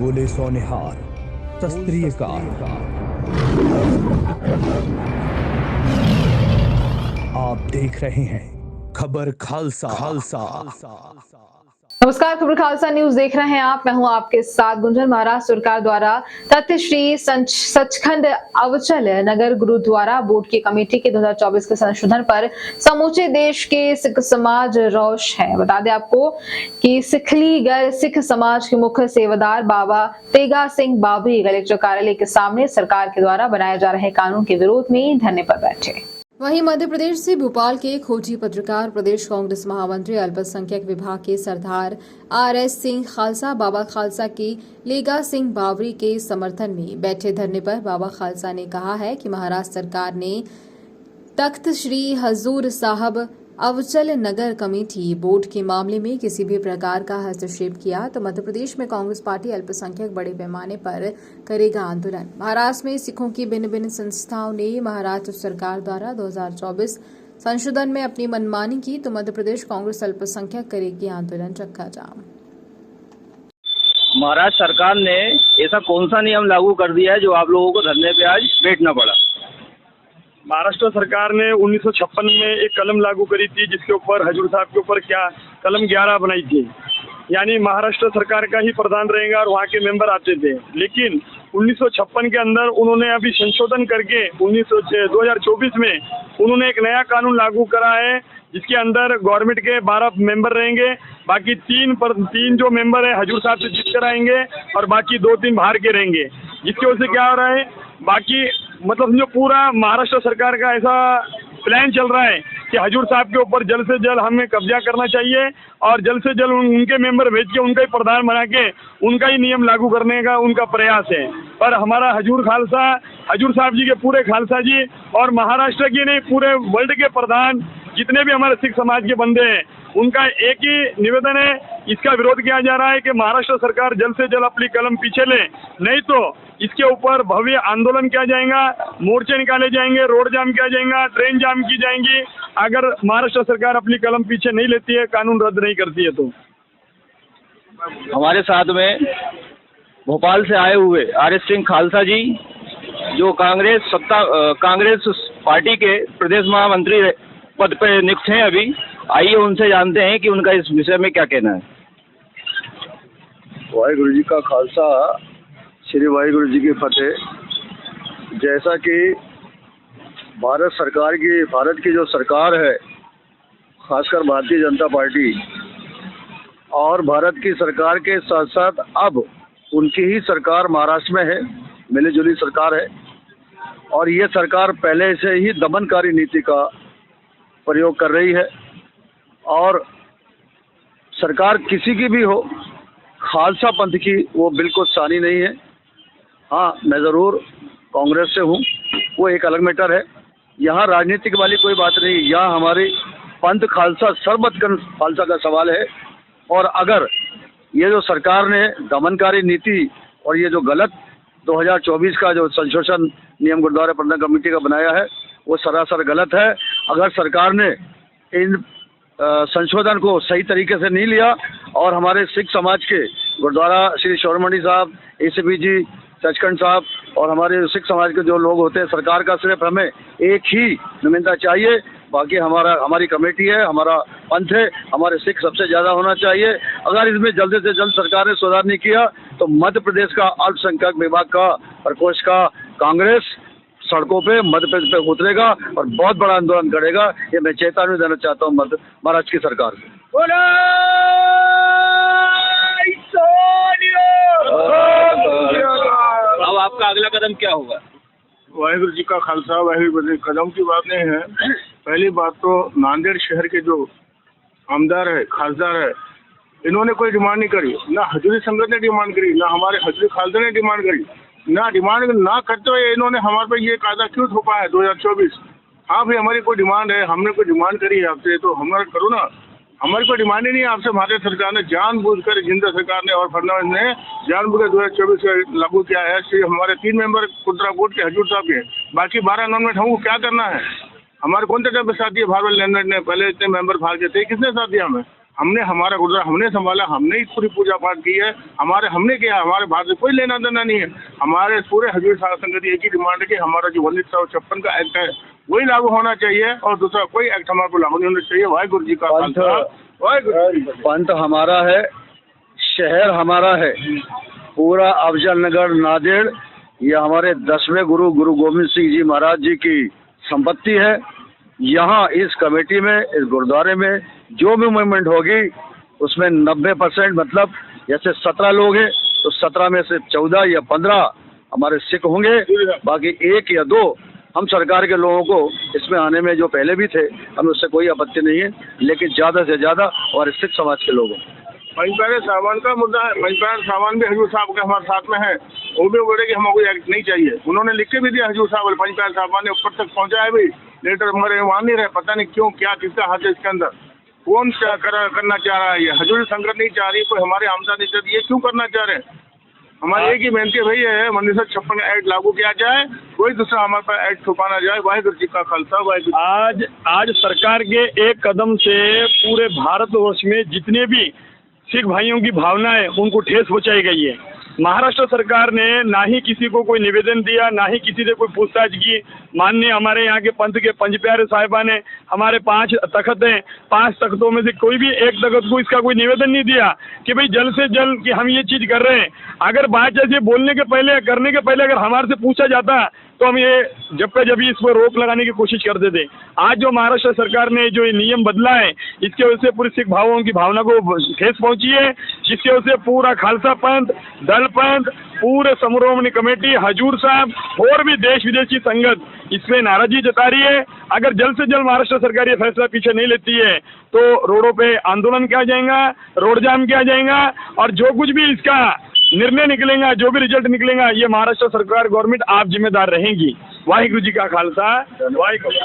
बोले सोनिहार, सत श्री अकाल। आप देख रहे हैं खबर खालसा। नमस्कार, खबर खालसा न्यूज देख रहे हैं आप। मैं हूं आपके साथ गुंजन। महाराष्ट्र सरकार द्वारा तख्त श्री सचखंड अवचल नगर गुरुद्वारा बोर्ड की कमेटी के 2024 के संशोधन पर समूचे देश के सिख समाज रोष है। बता दें आपको कि सिखलीगढ़ सिख समाज के मुख्य सेवादार बाबा तेगा सिंह बाबरी कलेक्टर कार्यालय के सामने सरकार के द्वारा बनाए जा रहे कानून के विरोध में धरने पर बैठे। वहीं मध्य प्रदेश से भोपाल के खोजी पत्रकार प्रदेश कांग्रेस महामंत्री अल्पसंख्यक विभाग के सरदार RS सिंह खालसा बाबा खालसा की लेगा सिंह बावरी के समर्थन में बैठे। धरने पर बाबा खालसा ने कहा है कि महाराष्ट्र सरकार ने तख्त श्री हजूर साहब अवचल नगर कमेटी बोर्ड के मामले में किसी भी प्रकार का हस्तक्षेप किया तो मध्य प्रदेश में कांग्रेस पार्टी अल्पसंख्यक बड़े पैमाने पर करेगा आंदोलन। महाराष्ट्र में सिखों की भिन्न भिन्न संस्थाओं ने महाराष्ट्र सरकार द्वारा 2024 संशोधन में अपनी मनमानी की तो मध्य प्रदेश कांग्रेस अल्पसंख्यक करेगी आंदोलन चक्का जाम। महाराष्ट्र सरकार ने ऐसा कौन सा नियम लागू कर दिया है जो आप लोगों को धरने पे आज बैठना पड़ा? महाराष्ट्र सरकार ने 1956 में एक कलम लागू करी थी जिसके ऊपर हजूर साहब के ऊपर क्या कलम 11 बनाई थी, यानी महाराष्ट्र सरकार का ही प्रधान रहेगा और वहाँ के मेंबर आते थे। लेकिन 1956 के अंदर उन्होंने अभी संशोधन करके 2024 में उन्होंने एक नया कानून लागू करा है जिसके अंदर गवर्नमेंट के 12 मेंबर रहेंगे, बाकी तीन जो मेंबर है हजूर साहब से जीत कर आएंगे और बाकी 2-3 बाहर के रहेंगे। जिसकी वजह से क्या हो रहा है, बाकी मतलब जो पूरा महाराष्ट्र सरकार का ऐसा प्लान चल रहा है कि हजूर साहब के ऊपर जल्द से जल्द हमें कब्जा करना चाहिए और जल्द से जल्द उनके मेंबर भेज के उनका ही प्रधान बना के उनका ही नियम लागू करने का उनका प्रयास है। पर हमारा हजूर साहब जी के पूरे खालसा जी और महाराष्ट्र की नहीं पूरे वर्ल्ड के प्रधान जितने भी हमारे सिख समाज के बंदे हैं उनका एक ही निवेदन है, इसका विरोध किया जा रहा है कि महाराष्ट्र सरकार जल्द से जल्द अपनी कलम पीछे ले, नहीं तो इसके ऊपर भव्य आंदोलन किया जाएगा, मोर्चे निकाले जाएंगे, रोड जाम किया जाएगा, ट्रेन जाम की जाएंगी अगर महाराष्ट्र सरकार अपनी कलम पीछे नहीं लेती है, कानून रद्द नहीं करती है। तो हमारे साथ में भोपाल से आए हुए RS सिंह खालसा जी जो कांग्रेस पार्टी के प्रदेश महामंत्री पद पर नियुक्त हैं अभी। आइए उनसे जानते हैं कि उनका इस विषय में क्या कहना है। वाहिगुरु जी का खालसा, श्री वाहिगुरु जी की फतेह। जैसा कि भारत की जो सरकार है, खासकर भारतीय जनता पार्टी और भारत की सरकार के साथ साथ अब उनकी ही सरकार महाराष्ट्र में है, मिलीजुली सरकार है और ये सरकार पहले से ही दमनकारी नीति का प्रयोग कर रही है और सरकार किसी की भी हो, खालसा पंथ की वो बिल्कुल सानी नहीं है। हाँ, मैं ज़रूर कांग्रेस से हूँ, वो एक अलग मैटर है। यहाँ राजनीतिक वाली कोई बात नहीं, यहाँ हमारे पंथ खालसा सरबत खालसा का सवाल है। और अगर ये जो सरकार ने दमनकारी नीति और ये जो गलत 2024 का जो संशोधन नियम गुरुद्वारा प्रबंधन कमेटी का बनाया है वो सरासर गलत है। अगर सरकार ने इन संशोधन को सही तरीके से नहीं लिया और हमारे सिख समाज के गुरुद्वारा श्री शौरमणि साहब, ACP जी, सचखंड साहब और हमारे सिख समाज के जो लोग होते हैं, सरकार का सिर्फ हमें एक ही नुमाइंदा चाहिए, बाकी हमारी कमेटी है, हमारा पंथ है, हमारे सिख सबसे ज़्यादा होना चाहिए। अगर इसमें जल्द से जल्द सरकार ने सुधार नहीं किया तो मध्य प्रदेश का अल्पसंख्यक विभाग का प्रकोष्ठ का कांग्रेस सड़कों पे मध्य प्रदेश पे उतरेगा और बहुत बड़ा आंदोलन करेगा। ये मैं चेतावनी देना चाहता हूँ महाराष्ट्र की सरकार को। अब आपका अगला कदम क्या होगा? वाहिगुरु जी का खालसा, वाहिगुरु जी कदम की बात नहीं है। पहली बात तो नांदेड़ शहर के जो आमदार है, खासदार है, इन्होंने कोई डिमांड नहीं करी, ना हजूरी संगत ने डिमांड करी, ना हमारे हजूरी खालसा ने डिमांड करी, ना डिमांड ना करते हुए इन्होंने हमारे पे ये कायदा क्यों थोपा है 2024। हाँ भाई, हमारी कोई डिमांड है, हमने कोई डिमांड करी है आपसे तो हमारा करो ना। हमारी कोई डिमांड ही नहीं है आपसे। भारतीय सरकार ने जानबूझकर, जिंदा सरकार ने और फडणवीस ने जानबूझकर 2024 लागू किया है। सिर्फ हमारे 3 मेंबर कुर्द्रा बोर्ड के हजूर साहब के, बाकी 12 नॉमिनेट हमको क्या करना है? हमारे कौन से टाइम पे साथ दिया भार वाले ने? पहले इतने मेंबर भाग गए थे, किसने साथ दिया हमें? हमने हमारा गुरुद्वारा हमने संभाला, हमने ही पूरी पूजा पाठ की है, हमने किया, हमारे भारत से कोई लेना देना नहीं है। हमारे पूरे हजूर साहब संगत एक ही डिमांड है कि हमारा जो 1956 का एक्ट है वही लागू होना चाहिए और दूसरा कोई एक्ट हमारे को लागू नहीं होना चाहिए। वाहिगुरु जी का खालसा, वाहिगुरु जी। पंथ हमारा है, शहर हमारा है, पूरा अफजल नगर नांदेड़ ये हमारे 10वें गुरु गोविंद सिंह जी महाराज जी की संपत्ति है। यहाँ इस कमेटी में, इस गुरुद्वारे में जो भी मूवमेंट होगी उसमें 90% मतलब जैसे 17 लोग हैं तो 17 में से 14 या 15 हमारे सिख होंगे, बाकी 1 या 2 हम सरकार के लोगों को इसमें आने में जो पहले भी थे हमें उससे कोई आपत्ति नहीं है, लेकिन ज़्यादा से ज़्यादा हमारे सिख समाज के लोग हैं। पंचप्यारे सामान का मुद्दा है, पंचप्यारे सामान भी हजूर साहब के हमारे साथ में है, वो भी बोले कि हमें कोई एक्ट नहीं चाहिए। उन्होंने लिख के भी दिया हजूर साहब, पंचप्यारे सामान ने ऊपर तक पहुँचाया भी, लेटर हमारे वहाँ नहीं रहे, पता नहीं क्यों, क्या किसका हाथ है इसके अंदर, कौन करना चाह रहा है ये। हजूर संगत नहीं चाह रही, कोई हमारी आमदनी नहीं, ये क्यों करना चाह रहे हैं। हमारी एक ही बेनती भाई है 1956 एक्ट लागू किया जाए, कोई दूसरा हमारे पास एक्ट छुपाना जाए। वाहिगुरु जी का खालसा, वाहिगुरु। आज सरकार के एक कदम से पूरे भारतवर्ष में जितने भी सिख भाइयों की भावना है उनको ठेस पहुंचाई गई है। महाराष्ट्र सरकार ने ना ही किसी को कोई निवेदन दिया, ना ही किसी से कोई पूछताछ की। माननीय हमारे यहाँ के पंथ के पंचप्यारे साहिबा ने हमारे 5 तख्त हैं, 5 तख्तों में से कोई भी एक तख्त को इसका कोई निवेदन नहीं दिया कि भाई जल्द से जल्द कि हम ये चीज़ कर रहे हैं। अगर बात जैसे बोलने के पहले, करने के पहले अगर हमारे से पूछा जाता तो हम ये जब इस पर रोक लगाने की कोशिश करते थे। आज जो महाराष्ट्र सरकार ने जो ये नियम बदला है इसके वजह से पूरी सिख भावों की भावना को ठेस पहुंची है, जिसकी वजह से पूरा खालसा पंथ, दल पंथ, पूरे श्रोमणी कमेटी, हजूर साहब और भी देश विदेशी संगत इसमें नाराजगी जता रही है। अगर जल्द से जल्द महाराष्ट्र सरकार ये फैसला पीछे नहीं लेती है तो रोडों पे आंदोलन किया जाएगा, रोड जाम किया जाएगा और जो कुछ भी इसका निर्णय निकलेगा, जो भी रिजल्ट निकलेगा, ये महाराष्ट्र सरकार गवर्नमेंट आप जिम्मेदार रहेंगी। वाहिगुरु जी का खालसा, वाहिगुरु।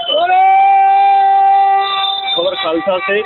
खबर खालसा से